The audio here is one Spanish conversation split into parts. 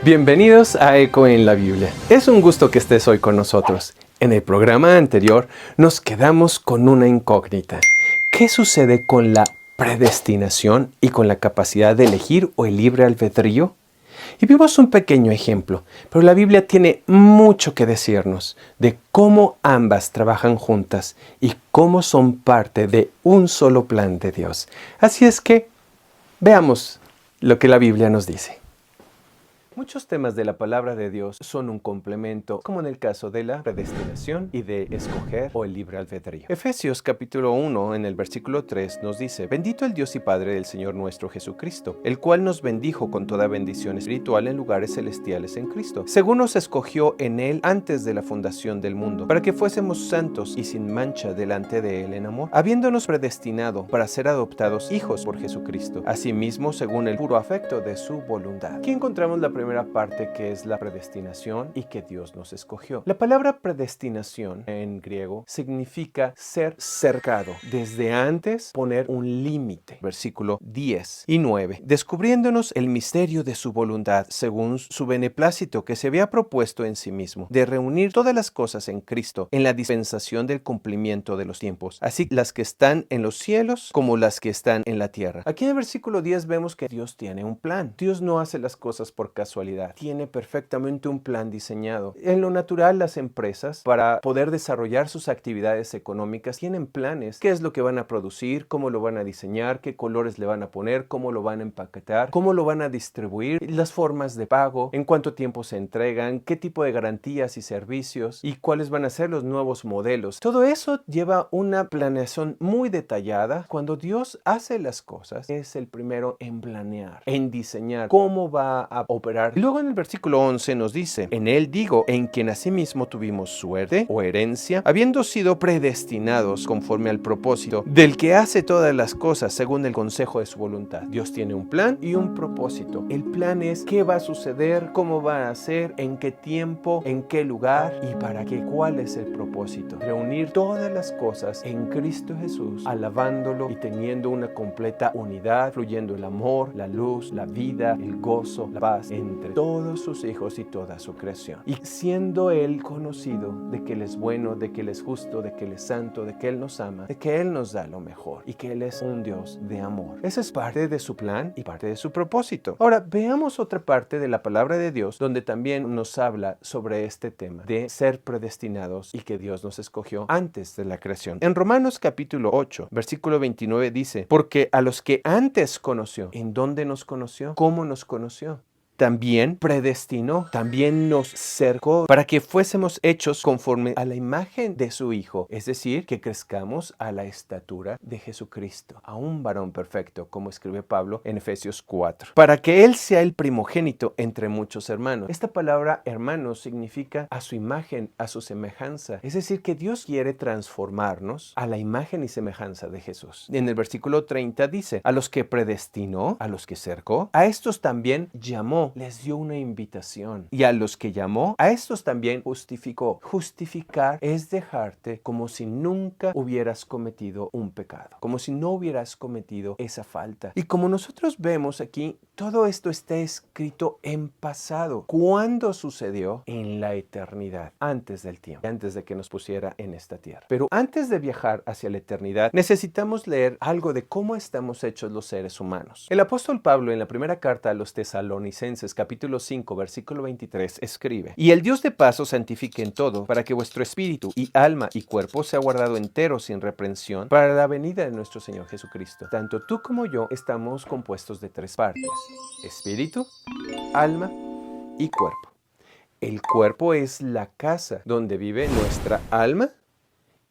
Bienvenidos a Eco en la Biblia. Es un gusto que estés hoy con nosotros. En el programa anterior nos quedamos con una incógnita. ¿Qué sucede con la predestinación y con la capacidad de elegir o el libre albedrío? Y vimos un pequeño ejemplo, pero la Biblia tiene mucho que decirnos de cómo ambas trabajan juntas y cómo son parte de un solo plan de Dios. Así es que veamos lo que la Biblia nos dice. Muchos temas de la palabra de Dios son un complemento, como en el caso de la predestinación y de escoger o el libre albedrío. Efesios capítulo 1, en el versículo 3, nos dice: Bendito el Dios y Padre del Señor nuestro Jesucristo, el cual nos bendijo con toda bendición espiritual en lugares celestiales en Cristo, según nos escogió en Él antes de la fundación del mundo, para que fuésemos santos y sin mancha delante de Él en amor, habiéndonos predestinado para ser adoptados hijos por Jesucristo, asimismo según el puro afecto de su voluntad. Aquí encontramos la primera parte, que es la predestinación y que Dios nos escogió. La palabra predestinación en griego significa ser cercado, desde antes poner un límite. Versículo 10 y 9. Descubriéndonos el misterio de su voluntad según su beneplácito que se había propuesto en sí mismo, de reunir todas las cosas en Cristo en la dispensación del cumplimiento de los tiempos, así las que están en los cielos como las que están en la tierra. Aquí en el versículo 10 vemos que Dios tiene un plan. Dios no hace las cosas por casualidad. Tiene perfectamente un plan diseñado. En lo natural, las empresas, para poder desarrollar sus actividades económicas, tienen planes. ¿Qué es lo que van a producir? ¿Cómo lo van a diseñar? ¿Qué colores le van a poner? ¿Cómo lo van a empaquetar? ¿Cómo lo van a distribuir? Las formas de pago, en cuánto tiempo se entregan, qué tipo de garantías y servicios y cuáles van a ser los nuevos modelos. Todo eso lleva una planeación muy detallada. Cuando Dios hace las cosas, es el primero en planear, en diseñar cómo va a operar. Luego en el versículo 11 nos dice: En Él digo, en quien asimismo tuvimos suerte o herencia, habiendo sido predestinados conforme al propósito del que hace todas las cosas según el consejo de su voluntad. Dios tiene un plan y un propósito. El plan es qué va a suceder, cómo va a ser, en qué tiempo, en qué lugar y para qué. ¿Cuál es el propósito? Reunir todas las cosas en Cristo Jesús, alabándolo y teniendo una completa unidad, fluyendo el amor, la luz, la vida, el gozo, la paz entre todos sus hijos y toda su creación. Y siendo Él conocido de que Él es bueno, de que Él es justo, de que Él es santo, de que Él nos ama, de que Él nos da lo mejor y que Él es un Dios de amor. Esa es parte de su plan y parte de su propósito. Ahora, veamos otra parte de la palabra de Dios donde también nos habla sobre este tema de ser predestinados y que Dios nos escogió antes de la creación. En Romanos capítulo 8, versículo 29 dice: Porque a los que antes conoció, ¿en dónde nos conoció? ¿Cómo nos conoció? También predestinó, también nos cercó para que fuésemos hechos conforme a la imagen de su Hijo, es decir, que crezcamos a la estatura de Jesucristo, a un varón perfecto, como escribe Pablo en Efesios 4, para que Él sea el primogénito entre muchos hermanos. Esta palabra hermano significa a su imagen, a su semejanza, es decir, que Dios quiere transformarnos a la imagen y semejanza de Jesús. En el versículo 30 dice: a los que predestinó, a los que cercó, a estos también llamó, les dio una invitación. Y a los que llamó, a estos también justificó. Justificar es dejarte como si nunca hubieras cometido un pecado, como si no hubieras cometido esa falta. Y como nosotros vemos aquí, todo esto está escrito en pasado. ¿Cuándo sucedió? En la eternidad, antes del tiempo, antes de que nos pusiera en esta tierra. Pero antes de viajar hacia la eternidad, necesitamos leer algo de cómo estamos hechos los seres humanos. El apóstol Pablo, en la primera carta a los Tesalonicenses, capítulo 5, versículo 23, escribe: Y el Dios de paz os santifique en todo, para que vuestro espíritu y alma y cuerpo sea guardado entero sin reprensión para la venida de nuestro Señor Jesucristo. Tanto tú como yo estamos compuestos de tres partes: espíritu, alma y cuerpo. El cuerpo es la casa donde vive nuestra alma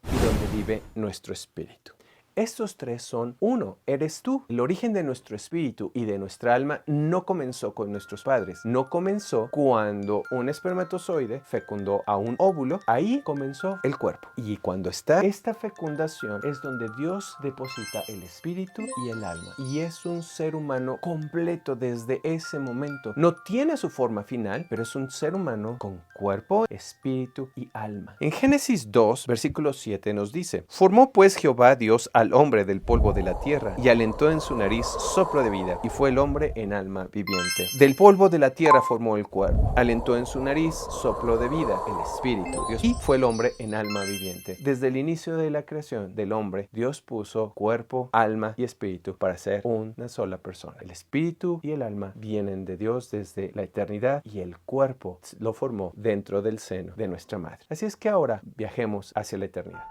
y donde vive nuestro espíritu. Estos tres son uno, eres tú. El origen de nuestro espíritu y de nuestra alma no comenzó con nuestros padres. No comenzó cuando un espermatozoide fecundó a un óvulo. Ahí comenzó el cuerpo. Y cuando está esta fecundación es donde Dios deposita el espíritu y el alma. Y es un ser humano completo desde ese momento. No tiene su forma final, pero es un ser humano con cuerpo, espíritu y alma. En Génesis 2, versículo 7 nos dice: Formó pues Jehová Dios a al hombre del polvo de la tierra y alentó en su nariz soplo de vida, y fue el hombre en alma viviente. Del polvo de la tierra formó el cuerpo, alentó en su nariz soplo de vida, el espíritu, Dios, y fue el hombre en alma viviente. Desde el inicio de la creación del hombre, Dios puso cuerpo, alma y espíritu para ser una sola persona. El espíritu y el alma vienen de Dios desde la eternidad y el cuerpo lo formó dentro del seno de nuestra madre. Así es que ahora viajemos hacia la eternidad.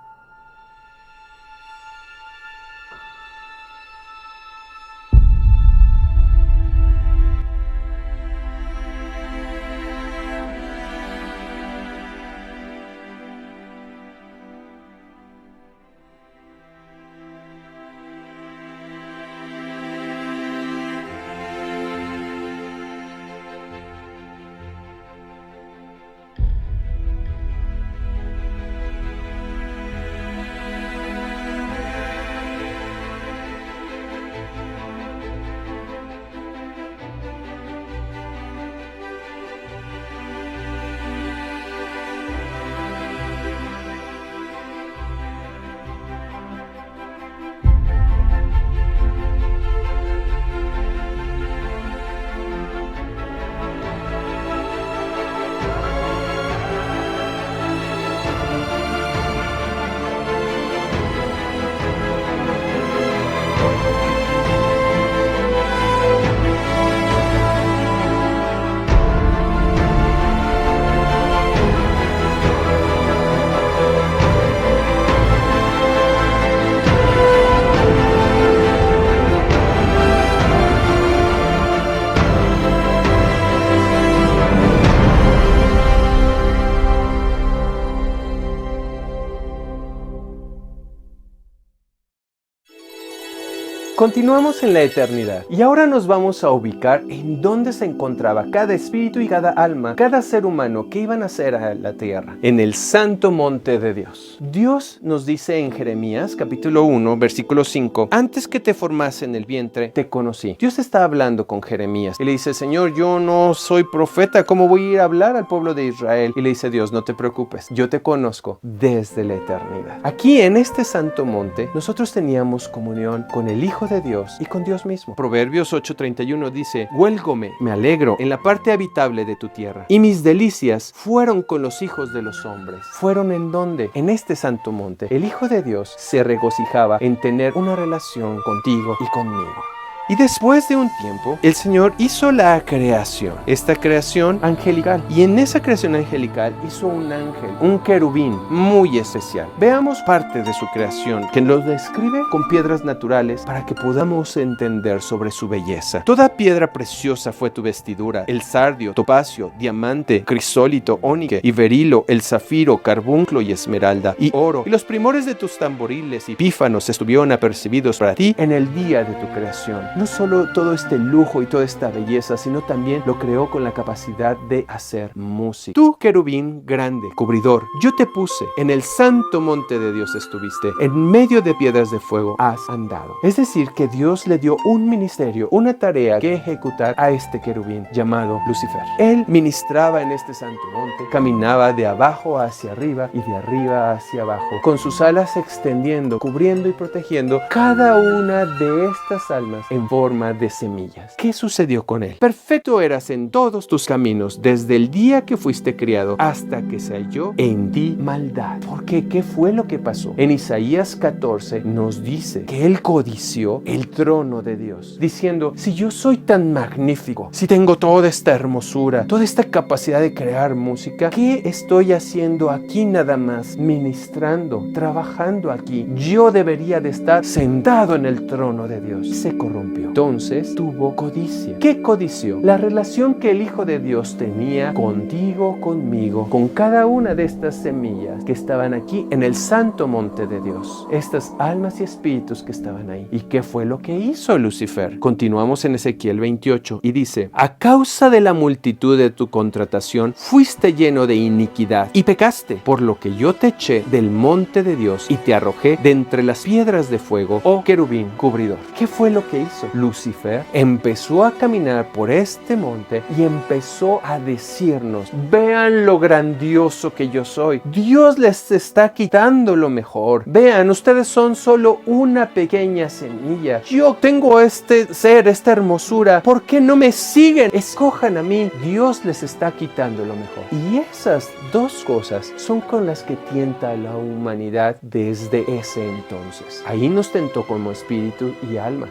Continuamos en la eternidad y ahora nos vamos a ubicar en dónde se encontraba cada espíritu y cada alma, cada ser humano que iban a ser a la tierra, en el santo monte de Dios. Dios nos dice en Jeremías capítulo 1 versículo 5: antes que te formase en el vientre te conocí. Dios está hablando con Jeremías y le dice: Señor, yo no soy profeta, ¿cómo voy a ir a hablar al pueblo de Israel? Y le dice Dios: no te preocupes, yo te conozco desde la eternidad. Aquí en este santo monte nosotros teníamos comunión con el Hijo de Dios y con Dios mismo. Proverbios 8:31 dice: huélgome, me alegro en la parte habitable de tu tierra, y mis delicias fueron con los hijos de los hombres. ¿Fueron en dónde? En este santo monte. El Hijo de Dios se regocijaba en tener una relación contigo y conmigo. Y después de un tiempo, el Señor hizo la creación, esta creación angelical. Y en esa creación angelical hizo un ángel, un querubín muy especial. Veamos parte de su creación, que lo describe con piedras naturales para que podamos entender sobre su belleza. Toda piedra preciosa fue tu vestidura: el sardio, topacio, diamante, crisólito, ónice y berilo, el zafiro, carbunclo y esmeralda, y oro. Y los primores de tus tamboriles y pífanos estuvieron apercibidos para ti en el día de tu creación. No solo todo este lujo y toda esta belleza, sino también lo creó con la capacidad de hacer música. Tú, querubín grande, cubridor, yo te puse, en el santo monte de Dios estuviste, en medio de piedras de fuego has andado. Es decir, que Dios le dio un ministerio, una tarea que ejecutar a este querubín llamado Lucifer. Él ministraba en este santo monte, caminaba de abajo hacia arriba y de arriba hacia abajo, con sus alas extendiendo, cubriendo y protegiendo cada una de estas almas en forma de semillas. ¿Qué sucedió con él? Perfecto eras en todos tus caminos, desde el día que fuiste criado hasta que se halló en ti maldad. ¿Por qué? ¿Qué fue lo que pasó? En Isaías 14 nos dice que él codició el trono de Dios, diciendo: si yo soy tan magnífico, si tengo toda esta hermosura, toda esta capacidad de crear música, ¿qué estoy haciendo aquí nada más? Ministrando, trabajando aquí. Yo debería de estar sentado en el trono de Dios. Se corrompió. Entonces tuvo codicia. ¿Qué codició? La relación que el Hijo de Dios tenía contigo, conmigo, con cada una de estas semillas que estaban aquí en el santo monte de Dios. Estas almas y espíritus que estaban ahí. ¿Y qué fue lo que hizo Lucifer? Continuamos en Ezequiel 28 y dice: a causa de la multitud de tu contratación fuiste lleno de iniquidad y pecaste, por lo que yo te eché del monte de Dios y te arrojé de entre las piedras de fuego, oh querubín cubridor. ¿Qué fue lo que hizo? eso, Lucifer empezó a caminar por este monte y empezó a decirnos: vean lo grandioso que yo soy. Dios les está quitando lo mejor. Vean, ustedes son solo una pequeña semilla. Yo tengo este ser, esta hermosura. ¿Por qué no me siguen? Escojan a mí. Dios les está quitando lo mejor. Y esas dos cosas son con las que tienta a la humanidad desde ese entonces. Ahí nos tentó como espíritu y alma,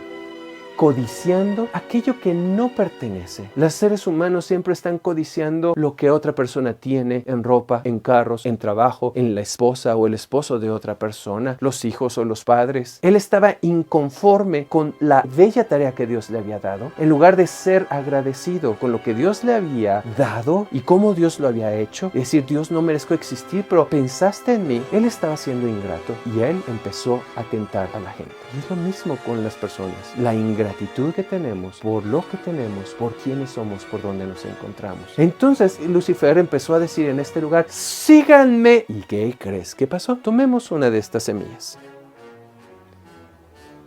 codiciando aquello que no pertenece. Los seres humanos siempre están codiciando lo que otra persona tiene en ropa, en carros, en trabajo, en la esposa o el esposo de otra persona, los hijos o los padres. Él estaba inconforme con la bella tarea que Dios le había dado. En lugar de ser agradecido con lo que Dios le había dado y cómo Dios lo había hecho, decir: Dios, no merezco existir, pero pensaste en mí. Él estaba siendo ingrato y él empezó a tentar a la gente. Y es lo mismo con las personas. La ingratitud que tenemos por lo que tenemos, por quiénes somos, por dónde nos encontramos. Entonces Lucifer empezó a decir en este lugar: síganme. ¿Y qué crees que pasó? Tomemos una de estas semillas.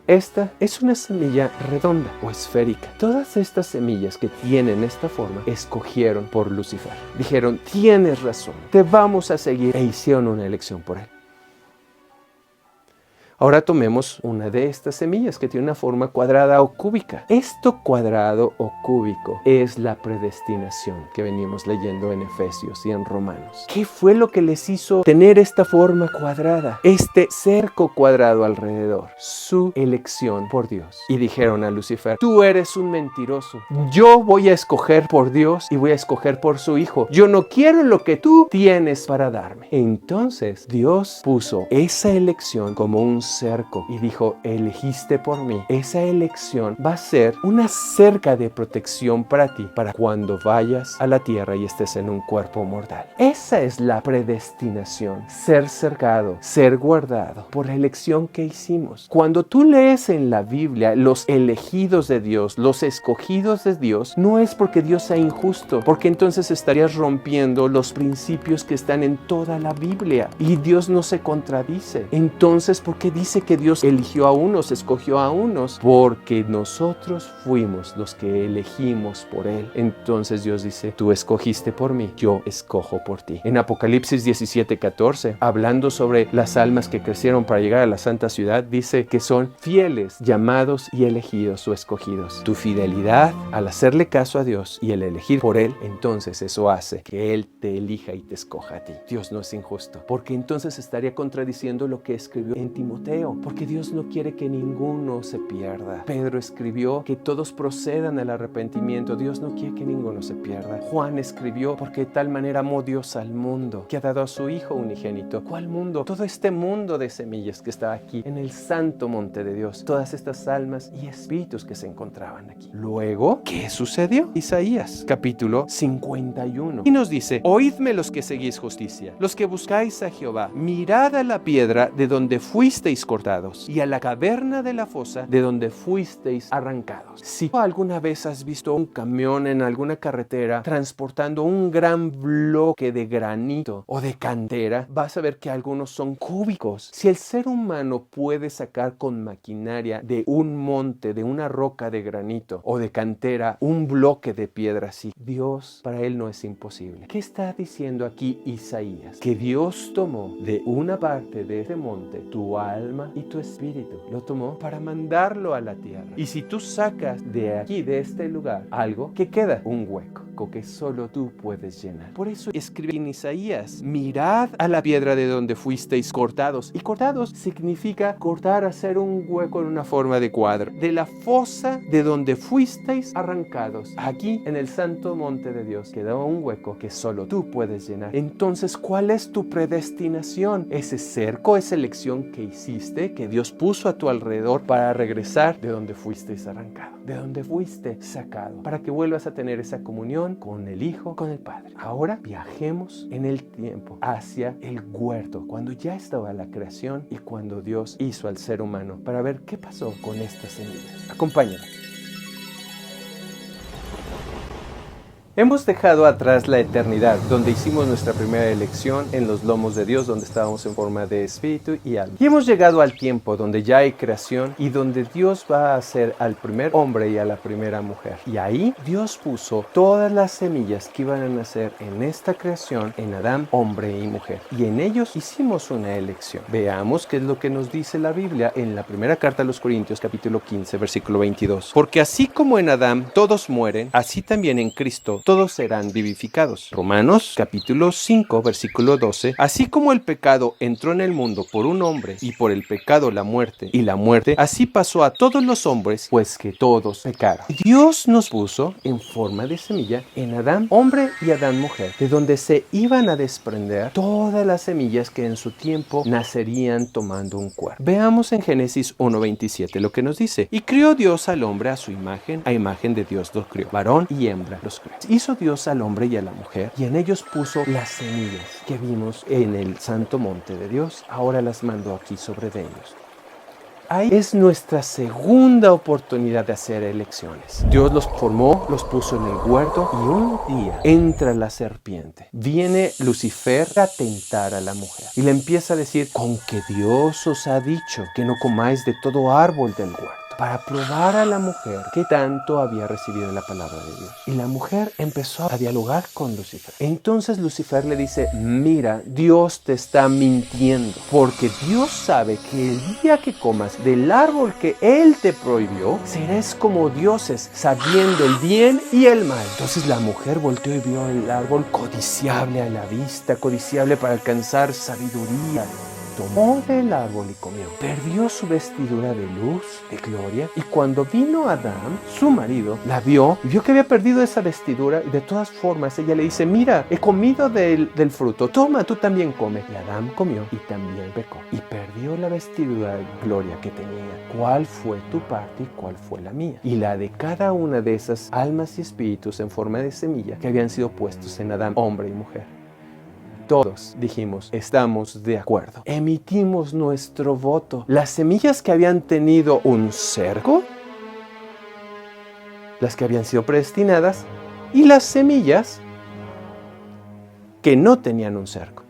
Esta es una semilla redonda o esférica. Todas estas semillas que tienen esta forma escogieron por Lucifer. Dijeron: tienes razón, te vamos a seguir, e hicieron una elección por él. Ahora tomemos una de estas semillas que tiene una forma cuadrada o cúbica. Esto cuadrado o cúbico es la predestinación que venimos leyendo en Efesios y en Romanos. ¿Qué fue lo que les hizo tener esta forma cuadrada? Este cerco cuadrado alrededor. Su elección por Dios. Y dijeron a Lucifer: tú eres un mentiroso. Yo voy a escoger por Dios y voy a escoger por su Hijo. Yo no quiero lo que tú tienes para darme. Entonces Dios puso esa elección como un cerco y dijo: elegiste por mí. Esa elección va a ser una cerca de protección para ti, para cuando vayas a la tierra y estés en un cuerpo mortal. Esa es la predestinación: ser cercado, ser guardado por la elección que hicimos. Cuando tú lees en la Biblia los elegidos de Dios, los escogidos de Dios, no es porque Dios sea injusto, porque entonces estarías rompiendo los principios que están en toda la Biblia y Dios no se contradice. Entonces, ¿por qué dice que Dios eligió a unos, escogió a unos? Porque nosotros fuimos los que elegimos por Él. Entonces Dios dice: tú escogiste por mí, yo escojo por ti. En Apocalipsis 17:14, hablando sobre las almas que crecieron para llegar a la santa ciudad, dice que son fieles, llamados y elegidos o escogidos. Tu fidelidad al hacerle caso a Dios y el elegir por Él, entonces eso hace que Él te elija y te escoja a ti. Dios no es injusto, porque entonces estaría contradiciendo lo que escribió en Timoteo, porque Dios no quiere que ninguno se pierda. Pedro escribió que todos procedan al arrepentimiento. Dios no quiere que ninguno se pierda. Juan escribió: porque de tal manera amó Dios al mundo, que ha dado a su Hijo unigénito. ¿Cuál mundo? Todo este mundo de semillas que está aquí en el santo monte de Dios. Todas estas almas y espíritus que se encontraban aquí. Luego, ¿qué sucedió? Isaías capítulo 51. Y nos dice: oídme los que seguís justicia, los que buscáis a Jehová. Mirad a la piedra de donde fuisteis cortados, y a la caverna de la fosa de donde fuisteis arrancados. Si alguna vez has visto un camión en alguna carretera transportando un gran bloque de granito o de cantera, vas a ver que algunos son cúbicos. Si el ser humano puede sacar con maquinaria de un monte, de una roca de granito o de cantera, un bloque de piedra así, Dios, para él no es imposible. ¿Qué está diciendo aquí Isaías? Que Dios tomó de una parte de ese monte tu alma y tu espíritu. Lo tomó para mandarlo a la tierra. Y si tú sacas de aquí, de este lugar, algo, ¿qué queda? Un hueco que solo tú puedes llenar. Por eso escribe en Isaías: mirad a la piedra de donde fuisteis cortados. Y cortados significa cortar, hacer un hueco en una forma de cuadro. De la fosa de donde fuisteis arrancados. Aquí en el santo monte de Dios quedaba un hueco que solo tú puedes llenar. Entonces, ¿cuál es tu predestinación? Ese cerco, esa elección que hiciste, que Dios puso a tu alrededor para regresar de donde fuisteis arrancado, de donde fuiste sacado, para que vuelvas a tener esa comunión con el Hijo, con el Padre. Ahora viajemos en el tiempo hacia el huerto, cuando ya estaba la creación y cuando Dios hizo al ser humano, para ver qué pasó con estas semillas. Acompáñame. Hemos dejado atrás la eternidad, donde hicimos nuestra primera elección en los lomos de Dios, donde estábamos en forma de espíritu y alma. Y hemos llegado al tiempo donde ya hay creación y donde Dios va a hacer al primer hombre y a la primera mujer. Y ahí Dios puso todas las semillas que iban a nacer en esta creación en Adán, hombre y mujer. Y en ellos hicimos una elección. Veamos qué es lo que nos dice la Biblia en la primera carta a los Corintios, capítulo 15, versículo 22. Porque así como en Adán todos mueren, así también en Cristo todos serán vivificados. Romanos capítulo 5 versículo 12. Así como el pecado entró en el mundo por un hombre y por el pecado la muerte, y la muerte así pasó a todos los hombres, pues que todos pecaron. Dios nos puso en forma de semilla en Adán hombre y Adán mujer, de donde se iban a desprender todas las semillas que en su tiempo nacerían tomando un cuerpo. Veamos en Génesis 1:27 lo que nos dice: y crió Dios al hombre a su imagen, a imagen de Dios los crió, varón y hembra los crió. Hizo Dios al hombre y a la mujer, y en ellos puso las semillas que vimos en el santo monte de Dios. Ahora las mandó aquí sobre de ellos. Ahí es nuestra segunda oportunidad de hacer elecciones. Dios los formó, los puso en el huerto, y un día entra la serpiente. Viene Lucifer a tentar a la mujer y le empieza a decir: con que Dios os ha dicho que no comáis de todo árbol del huerto, para probar a la mujer que tanto había recibido la palabra de Dios. Y la mujer empezó a dialogar con Lucifer. Entonces Lucifer le dice: mira, Dios te está mintiendo, porque Dios sabe que el día que comas del árbol que Él te prohibió, serás como dioses, sabiendo el bien y el mal. Entonces la mujer volteó y vio el árbol codiciable a la vista, codiciable para alcanzar sabiduría. Tomó del árbol y comió. Perdió su vestidura de luz, de gloria, y cuando vino Adán, su marido, la vio y vio que había perdido esa vestidura, y de todas formas ella le dice: mira, he comido del fruto, toma, tú también come. Y Adán comió y también pecó, y perdió la vestidura de gloria que tenía. ¿Cuál fue tu parte y cuál fue la mía? Y la de cada una de esas almas y espíritus en forma de semilla que habían sido puestos en Adán, hombre y mujer. Todos dijimos: estamos de acuerdo. Emitimos nuestro voto. Las semillas que habían tenido un cerco, las que habían sido predestinadas, y las semillas que no tenían un cerco.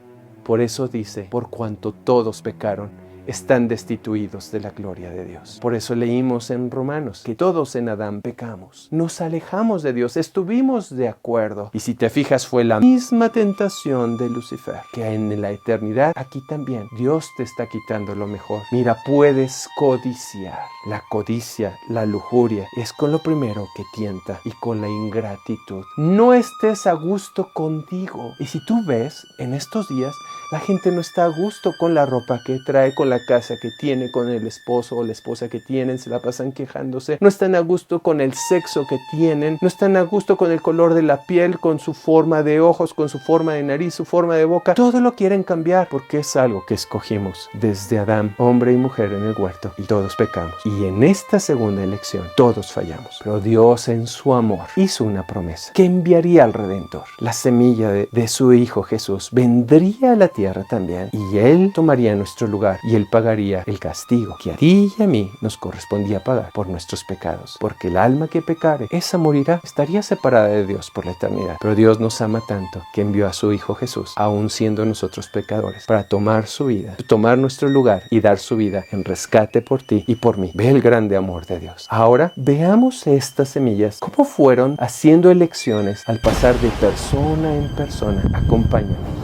Por eso dice: por cuanto todos pecaron, están destituidos de la gloria de Dios. Por eso leímos en Romanos que todos en Adán pecamos. Nos alejamos de Dios, estuvimos de acuerdo. Y si te fijas, fue la misma tentación de Lucifer, que en la eternidad, aquí también, Dios te está quitando lo mejor. Mira, puedes codiciar. La codicia, la lujuria, es con lo primero que tienta, y con la ingratitud. No estés a gusto contigo. Y si tú ves, en estos días, la gente no está a gusto con la ropa que trae, con la casa que tiene, con el esposo o la esposa que tienen, se la pasan quejándose. No están a gusto con el sexo que tienen, no están a gusto con el color de la piel, con su forma de ojos, con su forma de nariz, su forma de boca. Todo lo quieren cambiar porque es algo que escogimos desde Adán, hombre y mujer en el huerto, y todos pecamos. Y en esta segunda elección todos fallamos. Pero Dios, en su amor, hizo una promesa: que enviaría al Redentor. La semilla de su Hijo Jesús vendría a la tierra también, y Él tomaría nuestro lugar, y Él pagaría el castigo que a ti y a mí nos correspondía pagar por nuestros pecados. Porque el alma que pecare, esa morirá, estaría separada de Dios por la eternidad. Pero Dios nos ama tanto que envió a su Hijo Jesús, aun siendo nosotros pecadores, para tomar su vida, tomar nuestro lugar y dar su vida en rescate por ti y por mí. Ve el grande amor de Dios. Ahora veamos estas semillas, cómo fueron haciendo elecciones al pasar de persona en persona. Acompáñame.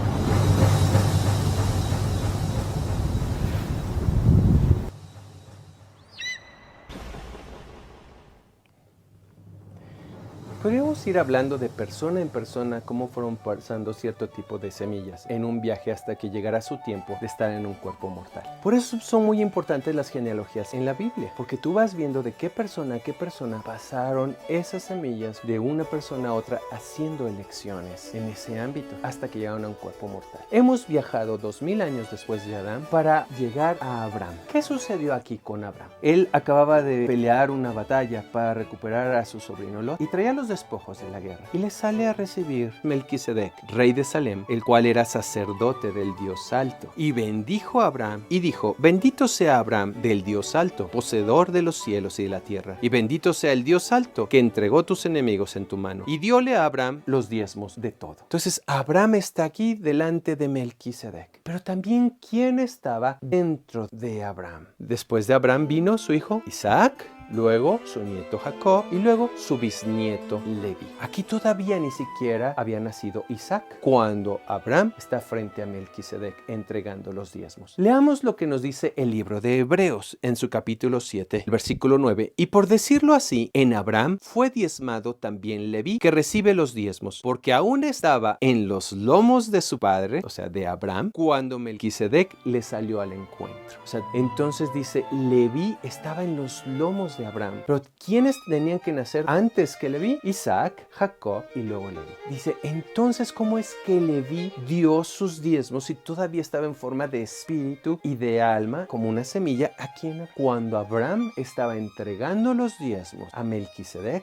Podríamos ir hablando de persona en persona cómo fueron pasando cierto tipo de semillas en un viaje hasta que llegara su tiempo de estar en un cuerpo mortal. Por eso son muy importantes las genealogías en la Biblia, porque tú vas viendo de qué persona a qué persona pasaron esas semillas de una persona a otra haciendo elecciones en ese ámbito hasta que llegaron a un cuerpo mortal. Hemos viajado 2000 años después de Adán para llegar a Abraham. ¿Qué sucedió aquí con Abraham? Él acababa de pelear una batalla para recuperar a su sobrino Lot y traía los despojos despojos de la guerra. Y le sale a recibir Melquisedec, rey de Salem, el cual era sacerdote del Dios Alto. Y bendijo a Abraham y dijo: bendito sea Abraham del Dios Alto, poseedor de los cielos y de la tierra. Y bendito sea el Dios Alto, que entregó tus enemigos en tu mano. Y dióle a Abraham los diezmos de todo. Entonces Abraham está aquí delante de Melquisedec. Pero también, ¿quién estaba dentro de Abraham? Después de Abraham vino su hijo Isaac, luego su nieto Jacob y luego su bisnieto Leví. Aquí todavía ni siquiera había nacido Isaac cuando Abraham está frente a Melquisedec entregando los diezmos. Leamos lo que nos dice el libro de Hebreos en su capítulo 7, versículo 9. Y por decirlo así, en Abraham fue diezmado también Leví, que recibe los diezmos, porque aún estaba en los lomos de su padre, o sea, de Abraham, cuando Melquisedec le salió al encuentro. O sea, entonces dice, Leví estaba en los lomos de Abraham. Pero ¿quiénes tenían que nacer antes que Leví? Isaac, Jacob y luego Leví. Dice, entonces, ¿cómo es que Leví dio sus diezmos y todavía estaba en forma de espíritu y de alma, como una semilla? ¿A quién? Cuando Abraham estaba entregando los diezmos a Melquisedec,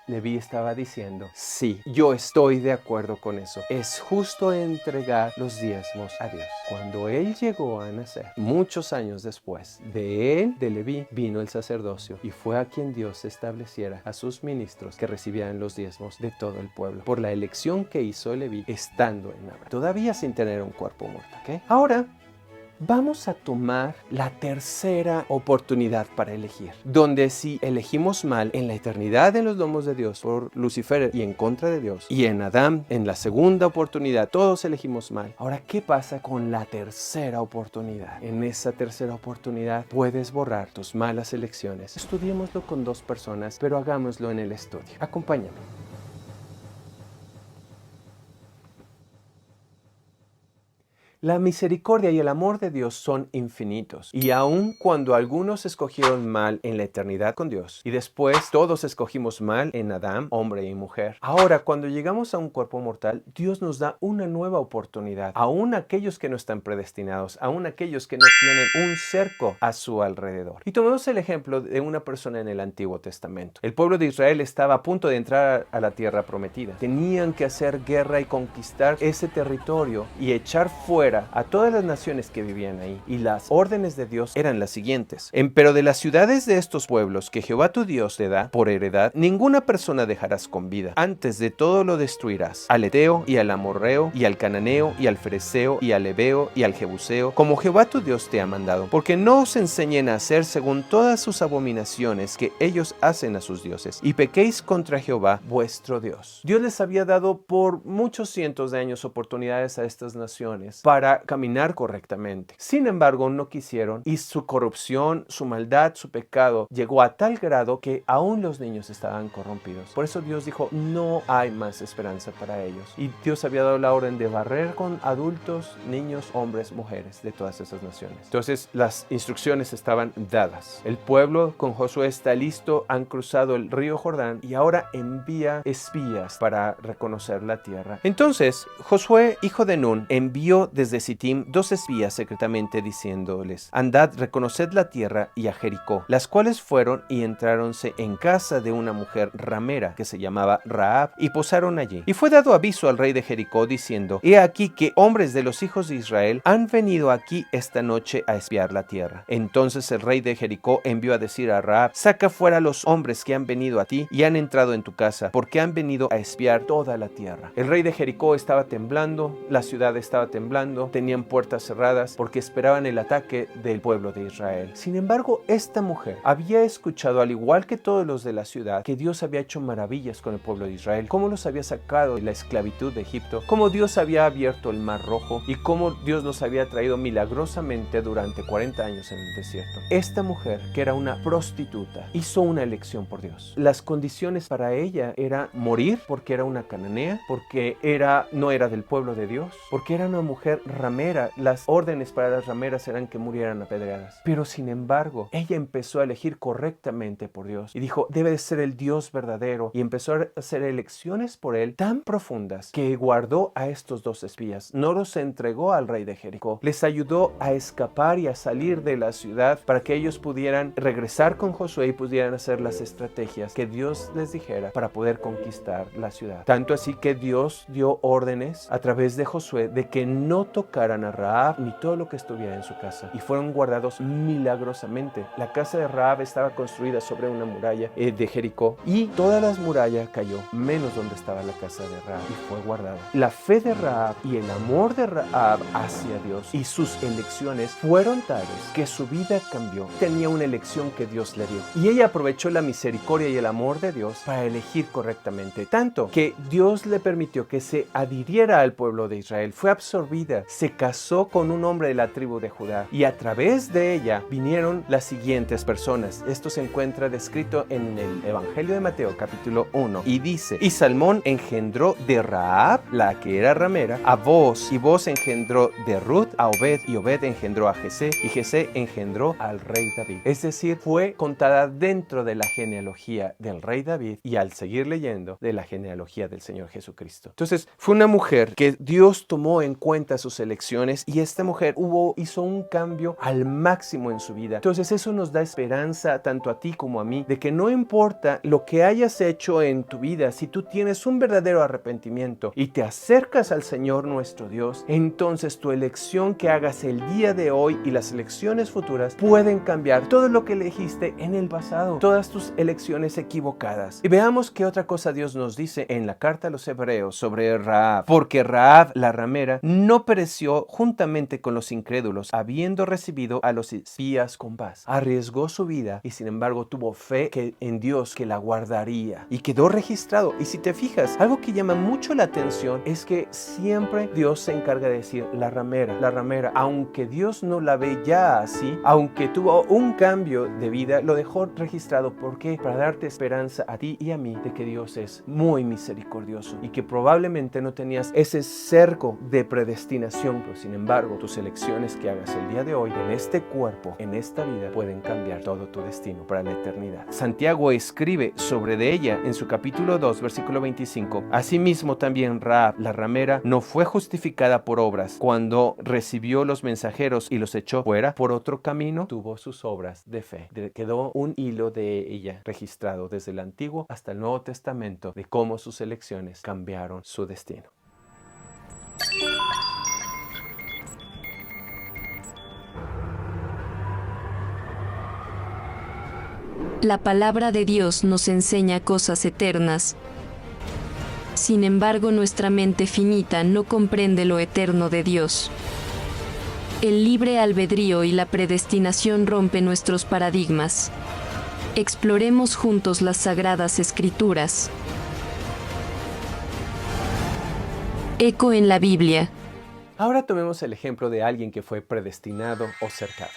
Leví estaba diciendo, sí, yo estoy de acuerdo con eso. Es justo entregar los diezmos a Dios. Cuando él llegó a nacer, muchos años después, de él, de Leví, vino el sacerdocio y fue a quien Dios estableciera a sus ministros que recibían los diezmos de todo el pueblo, por la elección que hizo Leví estando en Abraham, todavía sin tener un cuerpo mortal. ¿Okay? Ahora, vamos a tomar la tercera oportunidad para elegir, donde si elegimos mal en la eternidad en los lomos de Dios por Lucifer y en contra de Dios, y en Adán en la segunda oportunidad todos elegimos mal. Ahora, ¿qué pasa con la tercera oportunidad? En esa tercera oportunidad puedes borrar tus malas elecciones. Estudiémoslo con dos personas, pero hagámoslo en el estudio. Acompáñame. La misericordia y el amor de Dios son infinitos. Y aun cuando algunos escogieron mal en la eternidad con Dios, y después todos escogimos mal en Adán, hombre y mujer, ahora cuando llegamos a un cuerpo mortal, Dios nos da una nueva oportunidad. Aun aquellos que no están predestinados, aun aquellos que no tienen un cerco a su alrededor. Y tomemos el ejemplo de una persona en el Antiguo Testamento. El pueblo de Israel estaba a punto de entrar a la tierra prometida. Tenían que hacer guerra y conquistar ese territorio y echar fuera a todas las naciones que vivían ahí, y las órdenes de Dios eran las siguientes: pero de las ciudades de estos pueblos que Jehová tu Dios te da por heredad, ninguna persona dejarás con vida. Antes de todo lo destruirás, al Eteo y al Amorreo y al Cananeo y al Fereceo y al Ebeo y al Jebuseo, como Jehová tu Dios te ha mandado, porque no os enseñen a hacer según todas sus abominaciones que ellos hacen a sus dioses, y pequéis contra Jehová vuestro Dios. Dios les había dado por muchos cientos de años oportunidades a estas naciones para caminar correctamente. Sin embargo, no quisieron, y su corrupción, su maldad, su pecado llegó a tal grado que aún los niños estaban corrompidos. Por eso Dios dijo, no hay más esperanza para ellos. Y Dios había dado la orden de barrer con adultos, niños, hombres, mujeres de todas esas naciones. Entonces las instrucciones estaban dadas. El pueblo con Josué está listo, han cruzado el río Jordán y ahora envía espías para reconocer la tierra. Entonces Josué, hijo de Nun, envió desde Sittim 2 espías secretamente diciéndoles, andad, reconoced la tierra y a Jericó, las cuales fueron y entráronse en casa de una mujer ramera que se llamaba Rahab y posaron allí. Y fue dado aviso al rey de Jericó diciendo, he aquí que hombres de los hijos de Israel han venido aquí esta noche a espiar la tierra. Entonces el rey de Jericó envió a decir a Rahab, saca fuera los hombres que han venido a ti y han entrado en tu casa, porque han venido a espiar toda la tierra. El rey de Jericó estaba temblando, la ciudad estaba temblando, tenían puertas cerradas porque esperaban el ataque del pueblo de Israel. Sin embargo, esta mujer había escuchado, al igual que todos los de la ciudad, que Dios había hecho maravillas con el pueblo de Israel, cómo los había sacado de la esclavitud de Egipto, cómo Dios había abierto el mar rojo y cómo Dios los había traído milagrosamente durante 40 años en el desierto. Esta mujer, que era una prostituta, hizo una elección por Dios. Las condiciones para ella era morir porque era una cananea, porque no era del pueblo de Dios, porque era una mujer ramera, las órdenes para las rameras eran que murieran apedreadas. Pero sin embargo, ella empezó a elegir correctamente por Dios y dijo, debe de ser el Dios verdadero, y empezó a hacer elecciones por él tan profundas que guardó a estos dos espías, no los entregó al rey de Jericó, les ayudó a escapar y a salir de la ciudad para que ellos pudieran regresar con Josué y pudieran hacer las estrategias que Dios les dijera para poder conquistar la ciudad. Tanto así que Dios dio órdenes a través de Josué de que no tocaran a Rahab ni todo lo que estuviera en su casa, y fueron guardados milagrosamente. La casa de Rahab estaba construida sobre una muralla de Jericó, y todas las murallas cayó, menos donde estaba la casa de Rahab, y fue guardada. La fe de Rahab y el amor de Rahab hacia Dios y sus elecciones fueron tales que su vida cambió. Tenía una elección que Dios le dio, y ella aprovechó la misericordia y el amor de Dios para elegir correctamente, tanto que Dios le permitió que se adhiriera al pueblo de Israel. Fue absorbida, se casó con un hombre de la tribu de Judá, y a través de ella vinieron las siguientes personas. Esto se encuentra descrito en el Evangelio de Mateo capítulo 1, y dice, y Salmón engendró de Rahab, la que era ramera, a Booz, y Booz engendró de Ruth a Obed, y Obed engendró a Jesé, y Jesé engendró al rey David. Es decir, fue contada dentro de la genealogía del rey David, y al seguir leyendo, de la genealogía del Señor Jesucristo. Entonces, fue una mujer que Dios tomó en cuenta sus elecciones, y esta mujer hizo un cambio al máximo en su vida. Entonces, eso nos da esperanza tanto a ti como a mí, de que no importa lo que hayas hecho en tu vida, si tú tienes un verdadero arrepentimiento y te acercas al Señor nuestro Dios, entonces tu elección que hagas el día de hoy y las elecciones futuras pueden cambiar todo lo que elegiste en el pasado, todas tus elecciones equivocadas. Y veamos qué otra cosa Dios nos dice en la carta a los Hebreos sobre Rahab. Porque Rahab, la ramera, no pereció juntamente con los incrédulos, habiendo recibido a los espías con paz. Arriesgó su vida y sin embargo tuvo fe en Dios que la guardaría, y quedó registrado. Y si te fijas, algo que llama mucho la atención es que siempre Dios se encarga de decir la ramera, aunque Dios no la ve ya así, aunque tuvo un cambio de vida, lo dejó registrado. ¿Por qué? Para darte esperanza a ti y a mí de que Dios es muy misericordioso y que probablemente no tenías ese cerco de predestinación, pero sin embargo tus elecciones que hagas el día de hoy en este cuerpo, en esta vida, pueden cambiar todo tu destino para la eternidad. Santiago escribe sobre de ella en su capítulo 2, versículo 25. Asimismo también Rahab, la ramera, no fue justificada por obras cuando recibió los mensajeros y los echó fuera por otro camino, tuvo sus obras de fe. Quedó un hilo de ella registrado desde el Antiguo hasta el Nuevo Testamento de cómo sus elecciones cambiaron su destino. La palabra de Dios nos enseña cosas eternas. Sin embargo, nuestra mente finita no comprende lo eterno de Dios. El libre albedrío y la predestinación rompen nuestros paradigmas. Exploremos juntos las Sagradas Escrituras. Eco en la Biblia. Ahora tomemos el ejemplo de alguien que fue predestinado o cercado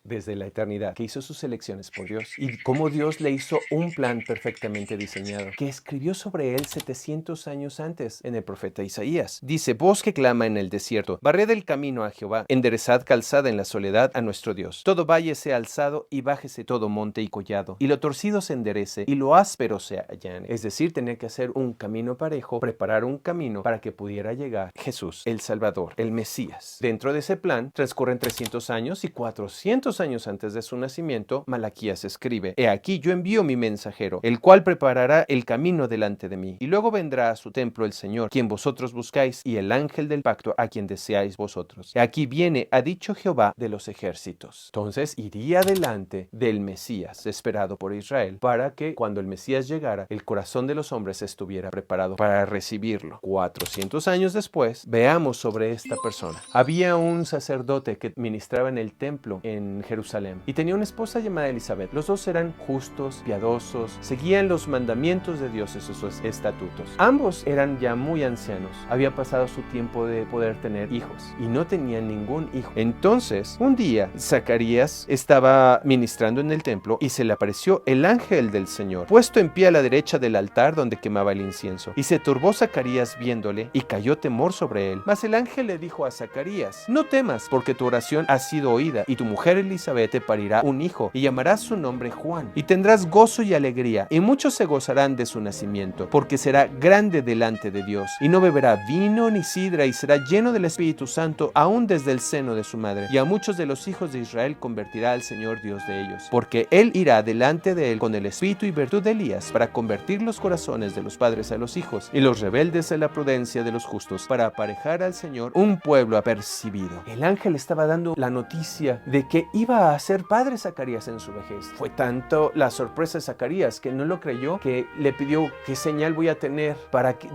desde la eternidad, que hizo sus elecciones por Dios, y cómo Dios le hizo un plan perfectamente diseñado, que escribió sobre él 700 años antes en el profeta Isaías. Dice, voz que clama en el desierto, barred el camino a Jehová, enderezad calzada en la soledad a nuestro Dios. Todo valle sea alzado y bájese todo monte y collado, y lo torcido se enderece y lo áspero se allane. Es decir, tenía que hacer un camino parejo, preparar un camino para que pudiera llegar Jesús, el Salvador, el Mesías. Dentro de ese plan transcurren 300 años, y 400 años antes de su nacimiento, Malaquías escribe, he aquí yo envío mi mensajero, el cual preparará el camino delante de mí. Y luego vendrá a su templo el Señor, quien vosotros buscáis, y el ángel del pacto, a quien deseáis vosotros. He aquí viene, ha dicho Jehová de los ejércitos. Entonces iría delante del Mesías, esperado por Israel, para que cuando el Mesías llegara, el corazón de los hombres estuviera preparado para recibirlo. 400 años después, veamos sobre esta persona. Había un sacerdote que ministraba en el templo en en Jerusalén y tenía una esposa llamada Elizabeth. Los dos eran justos, piadosos, seguían los mandamientos de Dios y sus estatutos. Ambos eran ya muy ancianos, había pasado su tiempo de poder tener hijos y no tenían ningún hijo. Entonces, un día, Zacarías estaba ministrando en el templo y se le apareció el ángel del Señor, puesto en pie a la derecha del altar donde quemaba el incienso. Y se turbó Zacarías viéndole y cayó temor sobre él. Mas el ángel le dijo a Zacarías: no temas, porque tu oración ha sido oída, y tu mujer Elizabeth te parirá un hijo, y llamarás su nombre Juan. Y tendrás gozo y alegría, y muchos se gozarán de su nacimiento, porque será grande delante de Dios, y no beberá vino ni sidra, y será lleno del Espíritu Santo aún desde el seno de su madre. Y a muchos de los hijos de Israel convertirá al Señor Dios de ellos, porque él irá delante de él con el espíritu y virtud de Elías, para convertir los corazones de los padres a los hijos, y los rebeldes a la prudencia de los justos, para aparejar al Señor un pueblo apercibido. El ángel estaba dando la noticia de que iba a ser padre Zacarías en su vejez. Fue tanto la sorpresa de Zacarías que no lo creyó, que le pidió: ¿qué señal voy a tener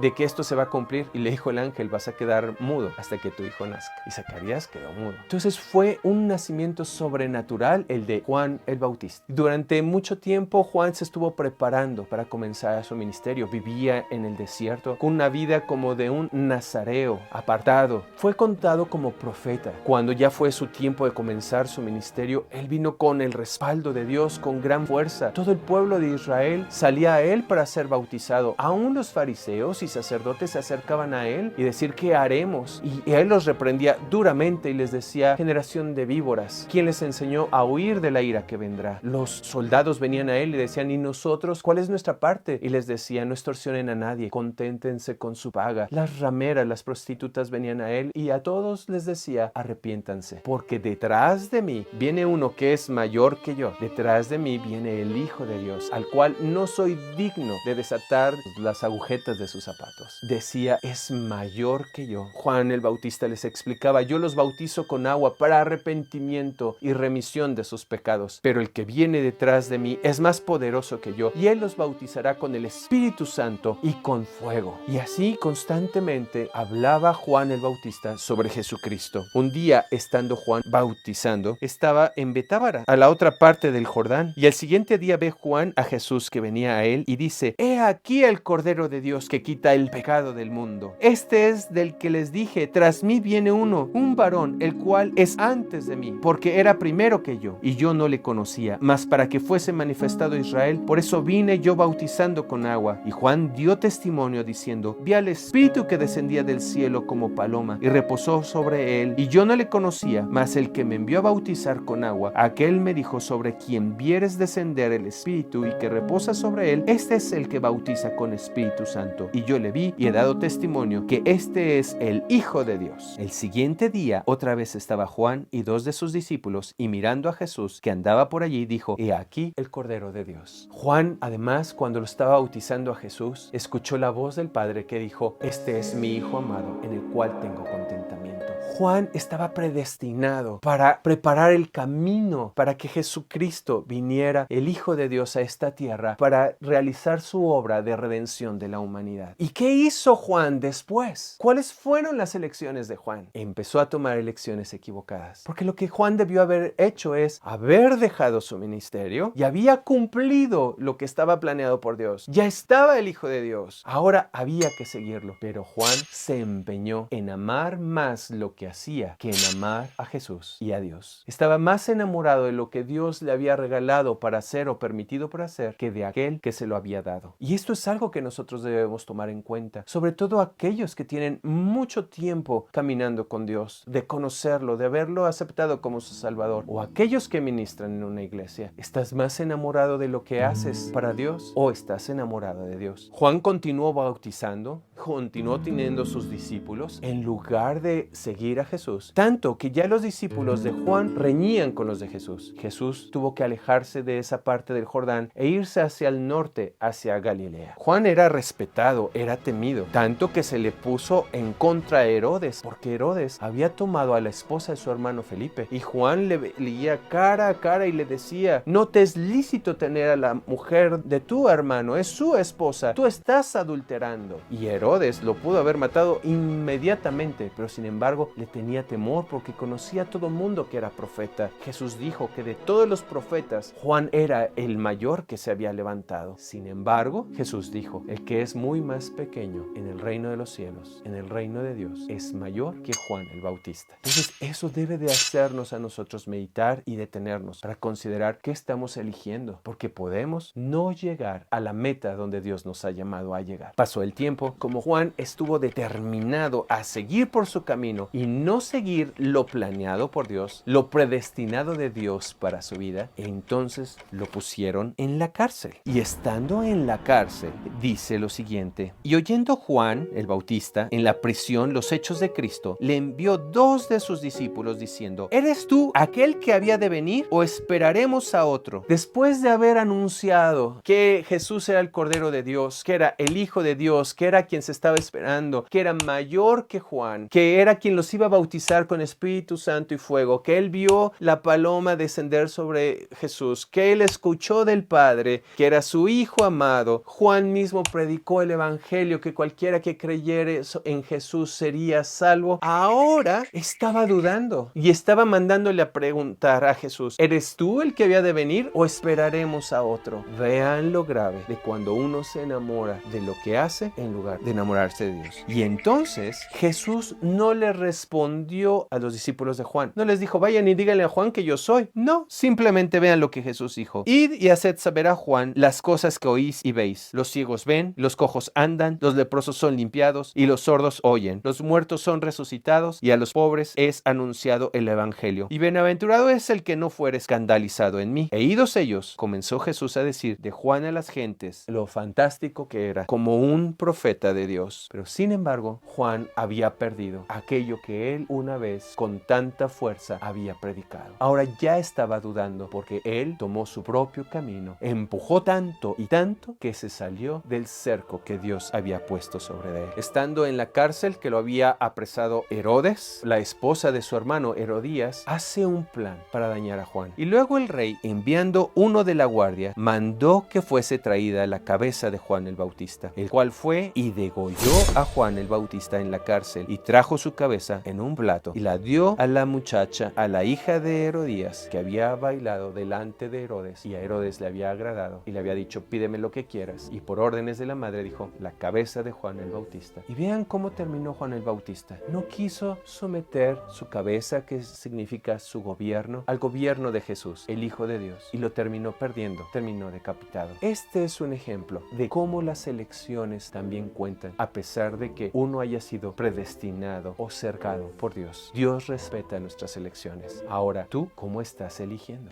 de que esto se va a cumplir? Y le dijo el ángel: vas a quedar mudo hasta que tu hijo nazca. Y Zacarías quedó mudo. Entonces fue un nacimiento sobrenatural el de Juan el Bautista. Durante mucho tiempo Juan se estuvo preparando para comenzar su ministerio. Vivía en el desierto con una vida como de un nazareo apartado. Fue contado como profeta. Cuando ya fue su tiempo de comenzar su ministerio, él vino con el respaldo de Dios, con gran fuerza. Todo el pueblo de Israel salía a él para ser bautizado. Aún los fariseos y sacerdotes se acercaban a él y decir: ¿qué haremos? Y él los reprendía duramente y les decía: generación de víboras, ¿quién les enseñó a huir de la ira que vendrá? Los soldados venían a él y decían: ¿y nosotros? ¿Cuál es nuestra parte? Y les decía: no extorsionen a nadie, conténtense con su paga. Las rameras, las prostitutas venían a él y a todos les decía: arrepiéntanse, porque detrás de mí viene uno que es mayor que yo. Detrás de mí viene el Hijo de Dios, al cual no soy digno de desatar las agujetas de sus zapatos. Decía: es mayor que yo. Juan el Bautista les explicaba: yo los bautizo con agua para arrepentimiento y remisión de sus pecados, pero el que viene detrás de mí es más poderoso que yo, y él los bautizará con el Espíritu Santo y con fuego. Y así constantemente hablaba Juan el Bautista sobre Jesucristo. Un día, estando Juan bautizando, estaba en Betábara, a la otra parte del Jordán, y al siguiente día ve Juan a Jesús que venía a él y dice: he aquí el Cordero de Dios que quita el pecado del mundo. Este es del que les dije: tras mí viene uno, un varón, el cual es antes de mí, porque era primero que yo, y yo no le conocía, mas para que fuese manifestado a Israel, por eso vine yo bautizando con agua. Y Juan dio testimonio diciendo: vi al Espíritu que descendía del cielo como paloma y reposó sobre él, y yo no le conocía, mas el que me envió a bautizar con agua, aquel me dijo: sobre quien vieres descender el Espíritu y que reposa sobre él, este es el que bautiza con Espíritu Santo. Y yo le vi y he dado testimonio que este es el Hijo de Dios. El siguiente día otra vez estaba Juan y dos de sus discípulos, y mirando a Jesús que andaba por allí, dijo: he aquí el Cordero de Dios. Juan, además, cuando lo estaba bautizando a Jesús, escuchó la voz del Padre que dijo: este es mi Hijo amado, en el cual tengo contentamiento. Juan estaba predestinado para preparar el camino para que Jesucristo viniera, el Hijo de Dios, a esta tierra para realizar su obra de redención de la humanidad. ¿Y qué hizo Juan después? ¿Cuáles fueron las elecciones de Juan? Empezó a tomar elecciones equivocadas, porque lo que Juan debió haber hecho es haber dejado su ministerio y había cumplido lo que estaba planeado por Dios. Ya estaba el Hijo de Dios. Ahora había que seguirlo. Pero Juan se empeñó en amar más lo que hacía que en amar a Jesús y a Dios. Estaba más enamorado de lo que Dios le había regalado para hacer o permitido para hacer que de aquel que se lo había dado. Y esto es algo que nosotros debemos tomar en cuenta, sobre todo aquellos que tienen mucho tiempo caminando con Dios, de conocerlo, de haberlo aceptado como su Salvador, o aquellos que ministran en una iglesia. ¿Estás más enamorado de lo que haces para Dios o estás enamorado de Dios? Juan continuó bautizando, continuó teniendo sus discípulos en lugar de seguir a Jesús, tanto que ya los discípulos de Juan reñían con los de Jesús. Jesús tuvo que alejarse de esa parte del Jordán e irse hacia el norte, hacia Galilea. Juan era respetado, era temido, tanto que se le puso en contra a Herodes, porque Herodes había tomado a la esposa de su hermano Felipe, y Juan le veía cara a cara y le decía: no te es lícito tener a la mujer de tu hermano, es su esposa, tú estás adulterando. Y Herodes Herodes lo pudo haber matado inmediatamente, pero sin embargo le tenía temor porque conocía a todo mundo que era profeta. Jesús dijo que de todos los profetas, Juan era el mayor que se había levantado. Sin embargo, Jesús dijo, el que es muy más pequeño en el reino de los cielos, en el reino de Dios, es mayor que Juan el Bautista. Entonces eso debe de hacernos a nosotros meditar y detenernos para considerar qué estamos eligiendo, porque podemos no llegar a la meta donde Dios nos ha llamado a llegar. Pasó el tiempo, como Juan estuvo determinado a seguir por su camino y no seguir lo planeado por Dios, lo predestinado de Dios para su vida, entonces lo pusieron en la cárcel. Y estando en la cárcel, dice lo siguiente: y oyendo Juan el Bautista en la prisión los hechos de Cristo, le envió 2 de sus discípulos diciendo: ¿eres tú aquel que había de venir o esperaremos a otro? Después de haber anunciado que Jesús era el Cordero de Dios, que era el Hijo de Dios, que era quien se estaba esperando, que era mayor que Juan, que era quien los iba a bautizar con Espíritu Santo y fuego, que él vio la paloma descender sobre Jesús, que él escuchó del Padre, que era su Hijo amado, Juan mismo predicó el Evangelio, que cualquiera que creyere en Jesús sería salvo. Ahora estaba dudando y estaba mandándole a preguntar a Jesús: ¿eres tú el que había de venir o esperaremos a otro? Vean lo grave de cuando uno se enamora de lo que hace en lugar de enamorarse de Dios. Y entonces Jesús no le respondió a los discípulos de Juan. No les dijo: vayan y díganle a Juan que yo soy. No, simplemente vean lo que Jesús dijo: id y haced saber a Juan las cosas que oís y veis. Los ciegos ven, los cojos andan, los leprosos son limpiados y los sordos oyen. Los muertos son resucitados y a los pobres es anunciado el evangelio. Y bienaventurado es el que no fuere escandalizado en mí. E idos ellos, comenzó Jesús a decir de Juan a las gentes lo fantástico que era como un profeta de Dios. Pero sin embargo, Juan había perdido aquello que él una vez con tanta fuerza había predicado. Ahora ya estaba dudando porque él tomó su propio camino, empujó tanto y tanto que se salió del cerco que Dios había puesto sobre él. Estando en la cárcel que lo había apresado Herodes, la esposa de su hermano Herodías hace un plan para dañar a Juan. Y luego el rey, enviando uno de la guardia, mandó que fuese traída la cabeza de Juan el Bautista, el cual fue y degolló a Juan el Bautista en la cárcel y trajo su cabeza en un plato y la dio a la muchacha, a la hija de Herodías, que había bailado delante de Herodes, y a Herodes le había agradado y le había dicho: pídeme lo que quieras. Y por órdenes de la madre dijo: la cabeza de Juan el Bautista. Y vean cómo terminó Juan el Bautista. No quiso someter su cabeza, que significa su gobierno, al gobierno de Jesús, el Hijo de Dios, y lo terminó perdiendo, terminó decapitado. Este es un ejemplo de cómo las elecciones también cuentan, a pesar de que uno haya sido predestinado o cercado por Dios. Dios respeta nuestras elecciones. Ahora, ¿tú cómo estás eligiendo?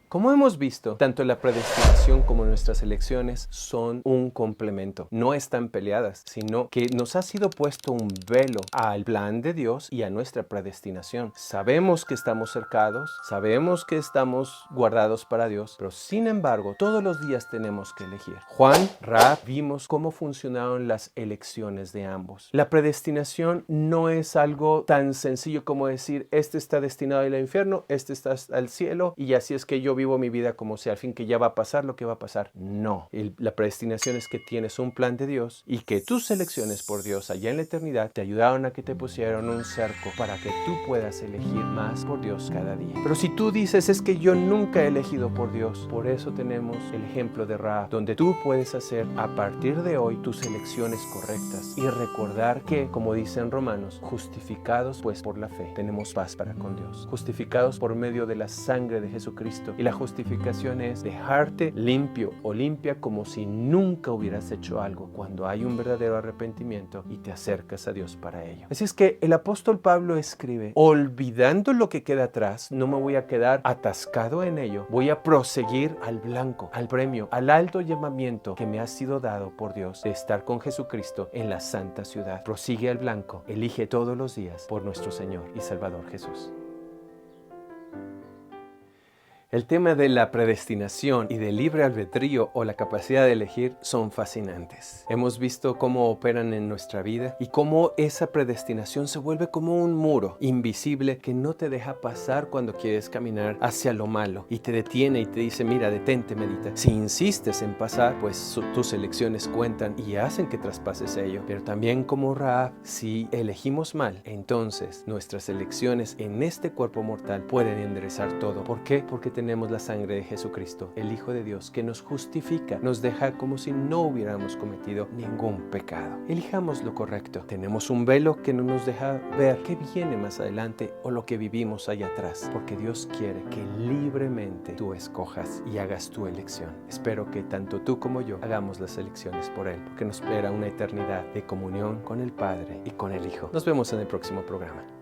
Como hemos visto, tanto la predestinación como nuestras elecciones son un complemento. No están peleadas, sino que nos ha sido puesto un velo al plan de Dios y a nuestra predestinación. Sabemos que estamos cercados, sabemos que estamos guardados para Dios, pero sin embargo, todos los días tenemos que elegir. Juan, Rahab, vimos cómo funcionaron las elecciones de ambos. La predestinación no es algo tan sencillo como decir: este está destinado al infierno, este está al cielo, y así es que yo vivo mi vida como si al fin que ya va a pasar lo que va a pasar. No. La predestinación es que tienes un plan de Dios y que tus elecciones por Dios allá en la eternidad te ayudaron a que te pusieron un cerco para que tú puedas elegir más por Dios cada día. Pero si tú dices: es que yo nunca he elegido por Dios, por eso tenemos el ejemplo de Rahab, donde tú puedes hacer a partir de hoy tus elecciones correctas y recordar que, como dicen Romanos, justificados pues por la fe, tenemos paz para con Dios. Justificados por medio de la sangre de Jesucristo. Y la justificación es dejarte limpio o limpia como si nunca hubieras hecho algo, cuando hay un verdadero arrepentimiento y te acercas a Dios para ello. Así es que el apóstol Pablo escribe: olvidando lo que queda atrás, no me voy a quedar atascado en ello, voy a proseguir al blanco, al premio, al alto llamamiento que me ha sido dado por Dios de estar con Jesucristo en la santa ciudad. Prosigue al blanco, elige todos los días por nuestro Señor y Salvador Jesús. El tema de la predestinación y del libre albedrío o la capacidad de elegir son fascinantes. Hemos visto cómo operan en nuestra vida y cómo esa predestinación se vuelve como un muro invisible que no te deja pasar cuando quieres caminar hacia lo malo y te detiene y te dice, mira, detente, medita. Si insistes en pasar, pues tus elecciones cuentan y hacen que traspases ello. Pero también como Rahab, si elegimos mal, entonces nuestras elecciones en este cuerpo mortal pueden enderezar todo. ¿Por qué? Porque tenemos la sangre de Jesucristo, el Hijo de Dios, que nos justifica, nos deja como si no hubiéramos cometido ningún pecado. Elijamos lo correcto. Tenemos un velo que no nos deja ver qué viene más adelante o lo que vivimos allá atrás, porque Dios quiere que libremente tú escojas y hagas tu elección. Espero que tanto tú como yo hagamos las elecciones por Él, porque nos espera una eternidad de comunión con el Padre y con el Hijo. Nos vemos en el próximo programa.